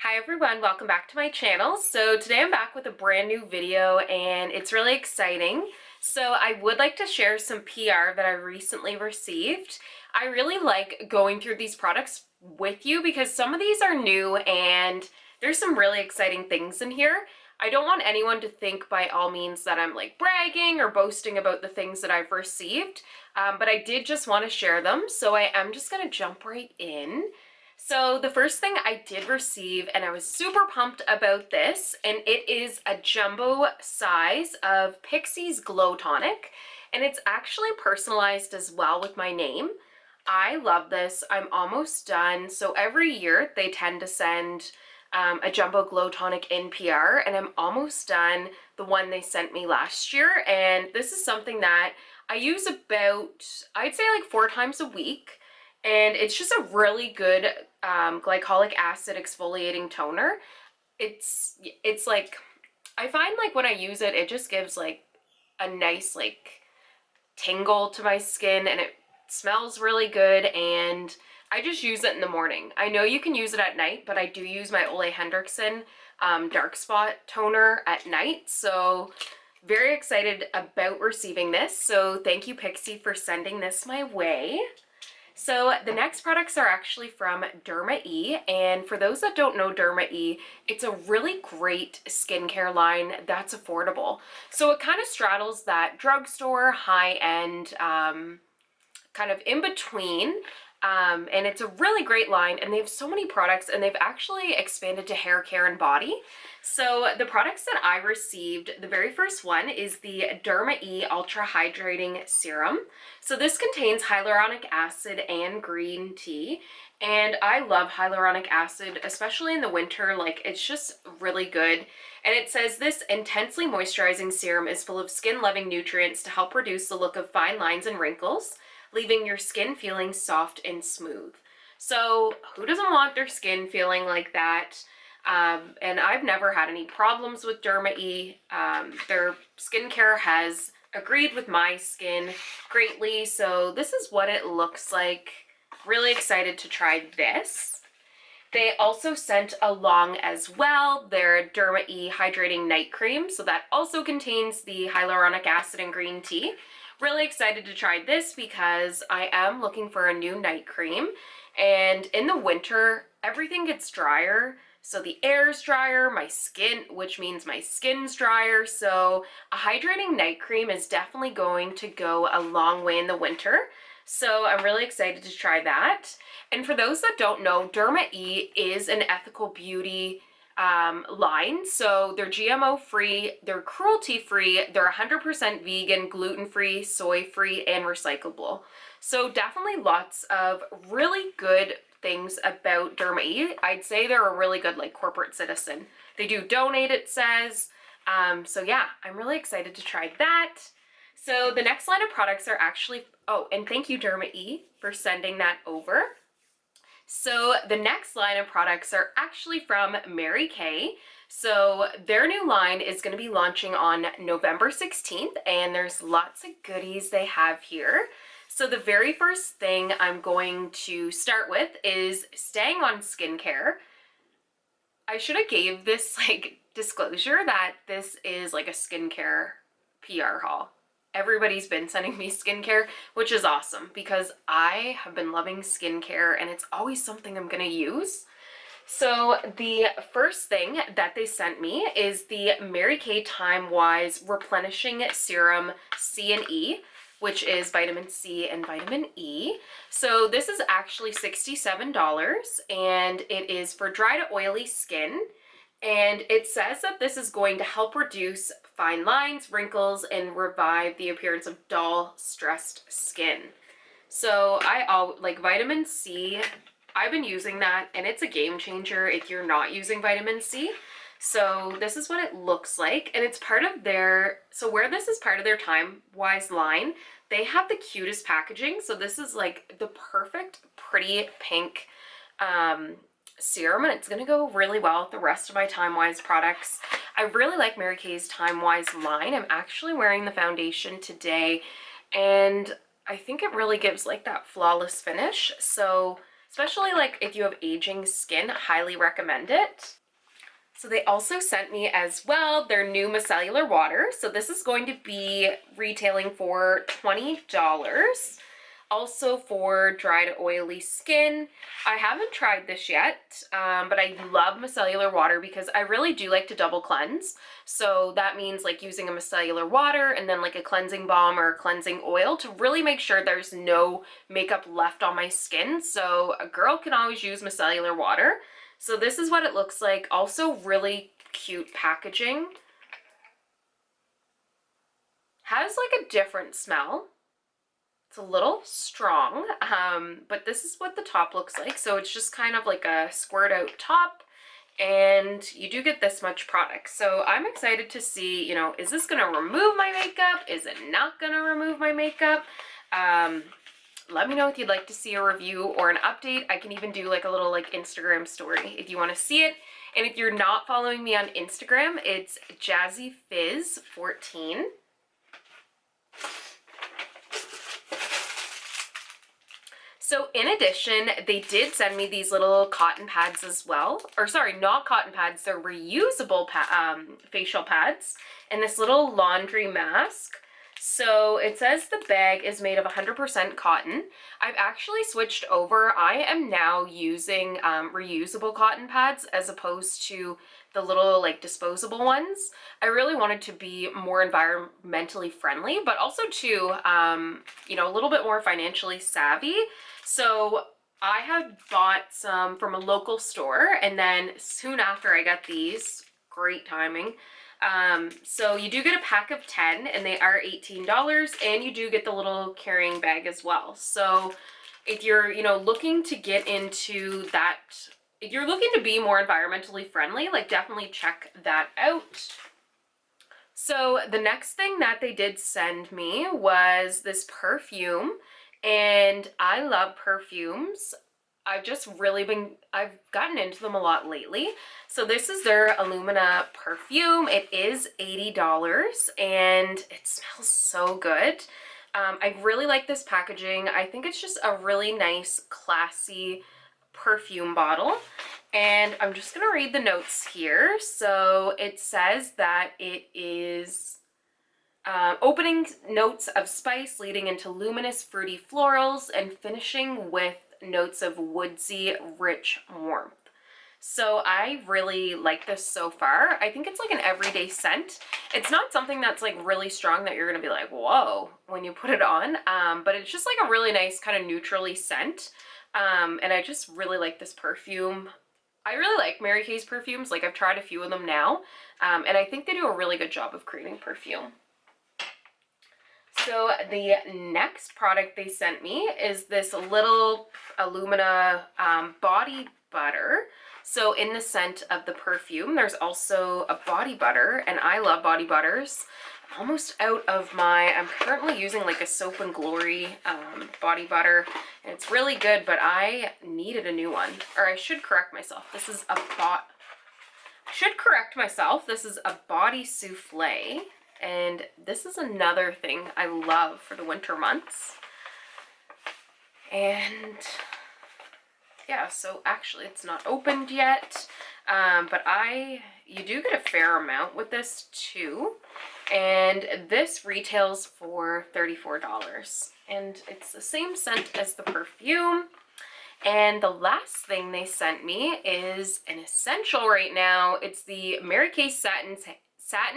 Hi everyone, welcome back to my channel. So today I'm back with a brand new video and it's really exciting. So I would like to share some PR that I recently received. I really like going through these products with you because some of these are new and there's some really exciting things in here. I don't want anyone to think by all means that I'm like bragging or boasting about the things that I've received, but I did just want to share them. So I am just going to jump right in. So the first thing I did receive, and I was super pumped about this, and it is a jumbo size of Pixi's Glow Tonic, and it's actually personalized as well with my name. I love this. I'm almost done. So every year they tend to send a jumbo glow tonic in PR, and I'm almost done the one they sent me last year. And this is something that I use about, I'd say like 4 times a week. And it's just a really good glycolic acid exfoliating toner. It's like, I find like when I use it, it just gives like a nice like tingle to my skin, and it smells really good, and I just use it in the morning. I know you can use it at night, but I do use my Ole Henriksen dark spot toner at night. So very excited about receiving this. So thank you, Pixi, for sending this my way. So the next products are actually from Derma E, and for those that don't know Derma E, it's a really great skincare line that's affordable. So it kind of straddles that drugstore, high-end, kind of in between, and it's a really great line, and they have so many products, and they've actually expanded to hair care and body. So the products that I received, the very first one is the Derma E Ultra Hydrating Serum. So this contains hyaluronic acid and green tea, and I love hyaluronic acid, especially in the winter. Like, it's just really good. And it says this intensely moisturizing serum is full of skin-loving nutrients to help reduce the look of fine lines and wrinkles, leaving your skin feeling soft and smooth. So who doesn't want their skin feeling like that? And I've never had any problems with Derma E. Their skincare has agreed with my skin greatly. So this is what it looks like. Really excited to try this. They also sent along as well their Derma E Hydrating Night Cream. So that also contains the hyaluronic acid and green tea. Really excited to try this because I am looking for a new night cream. And in the winter, everything gets drier. So the air's drier, my skin, which means my skin's drier. So a hydrating night cream is definitely going to go a long way in the winter. So I'm really excited to try that. And for those that don't know, Derma E is an ethical beauty line. So they're GMO free, they're cruelty free, they're 100% vegan, gluten free, soy free, and recyclable. So definitely lots of really good things about Derma E. I'd say they're a really good like corporate citizen. They do donate, it says. So yeah, I'm really excited to try that. So the next line of products are actually, oh, and thank you Derma E for sending that over. So the next line of products are actually from Mary Kay. So their new line is going to be launching on November 16th, and there's lots of goodies they have here. So the very first thing I'm going to start with is staying on skincare. I should have gave this like disclosure that this is like a skincare PR haul. Everybody's been sending me skincare, which is awesome because I have been loving skincare and it's always something I'm gonna use. So the first thing that they sent me is the Mary Kay Time Wise Replenishing Serum C and E, which is vitamin C and vitamin E. So this is actually $67, and it is for dry to oily skin. And it says that this is going to help reduce fine lines, wrinkles, and revive the appearance of dull, stressed skin. So like vitamin C, I've been using that, and it's a game changer if you're not using vitamin C. So this is what it looks like, and it's part of their, so where this is part of their Time Wise line, they have the cutest packaging. So this is like the perfect pretty pink serum, and it's going to go really well with the rest of my Time Wise products. I really like Mary Kay's Time Wise line. I'm actually wearing the foundation today, and I think it really gives like that flawless finish. So especially like if you have aging skin, I highly recommend it. So they also sent me as well their new micellar water. So this is going to be retailing for $20. Also for dry to oily skin. I haven't tried this yet, but I love micellar water because I really do like to double cleanse. So that means like using a micellar water and then like a cleansing balm or a cleansing oil to really make sure there's no makeup left on my skin. So a girl can always use micellar water. So this is what it looks like. Also really cute packaging. Has like a different smell. It's a little strong, but this is what the top looks like. So it's just kind of like a squirt out top, and you do get this much product. So I'm excited to see, you know, is this gonna remove my makeup? Is it not gonna remove my makeup? Let me know if you'd like to see a review or an update. I can even do like a little like Instagram story if you want to see it. And if you're not following me on Instagram, it's JazzyFizz14. So in addition, they did send me these little cotton pads as well. Or sorry, not cotton pads, they're reusable facial pads. And this little laundry mask. So it says the bag is made of 100% cotton. I've actually switched over. I am now using reusable cotton pads as opposed to the little like disposable ones. I really wanted to be more environmentally friendly, but also too, you know, a little bit more financially savvy. So I had bought some from a local store, and then soon after I got these, great timing. So you do get a pack of 10 and they are $18, and you do get the little carrying bag as well. So if you're, you know, looking to get into that, if you're looking to be more environmentally friendly, like definitely check that out. So the next thing that they did send me was this perfume, and I love perfumes. I've gotten into them a lot lately. So this is their Illumina perfume. It is $80 and it smells so good. I really like this packaging. I think it's just a really nice, classy perfume bottle. And I'm just gonna read the notes here. So it says that it is opening notes of spice leading into luminous fruity florals and finishing with notes of woodsy, rich warmth. So I really like this so far. I think it's like an everyday scent. It's not something that's like really strong that you're gonna be like, whoa, when you put it on, but it's just like a really nice kind of neutrally scent. And I just really like this perfume. I really like Mary Kay's perfumes. Like I've tried a few of them now, and I think they do a really good job of creating perfume. So the next product they sent me is this little Illumina body butter. So in the scent of the perfume, there's also a body butter, and I love body butters. I'm almost out of I'm currently using like a Soap and Glory body butter, and it's really good, but I needed a new one. Or I should correct myself. This is a body souffle. And this is another thing I love for the winter months. And yeah, so actually it's not opened yet, but you do get a fair amount with this too. And this retails for $34. And it's the same scent as the perfume. And the last thing they sent me is an essential right now. It's the Mary Kay Satin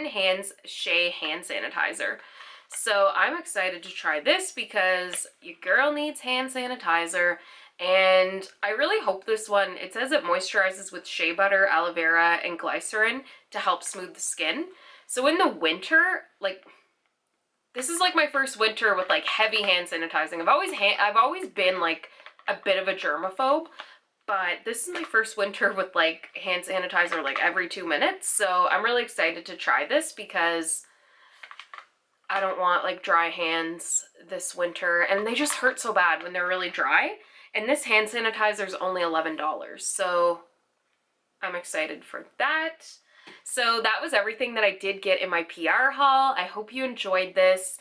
Hands Shea hand sanitizer. So I'm excited to try this because your girl needs hand sanitizer, and I really hope this one, it says it moisturizes with shea butter, aloe vera, and glycerin to help smooth the skin. So in the winter, like this is like my first winter with like heavy hand sanitizing. I've always been like a bit of a germaphobe, but this is my first winter with like hand sanitizer like every 2 minutes. So I'm really excited to try this because I don't want like dry hands this winter, and they just hurt so bad when they're really dry. And this hand sanitizer is only $11. So I'm excited for that. So that was everything that I did get in my PR haul. I hope you enjoyed this.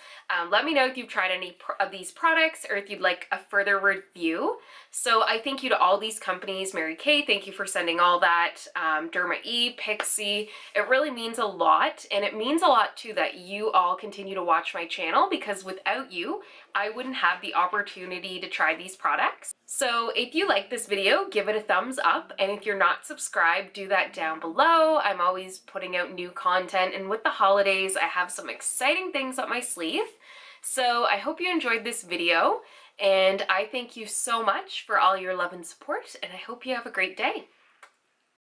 Let me know if you've tried any of these products or if you'd like a further review. So I thank you to all these companies. Mary Kay, thank you for sending all that. Derma E, Pixi. It really means a lot, and it means a lot too that you all continue to watch my channel, because without you, I wouldn't have the opportunity to try these products. So if you like this video, give it a thumbs up, and if you're not subscribed, do that down below. I'm always putting out new content, and with the holidays, I have some exciting things up my sleeve. So I hope you enjoyed this video, and I thank you so much for all your love and support, and I hope you have a great day.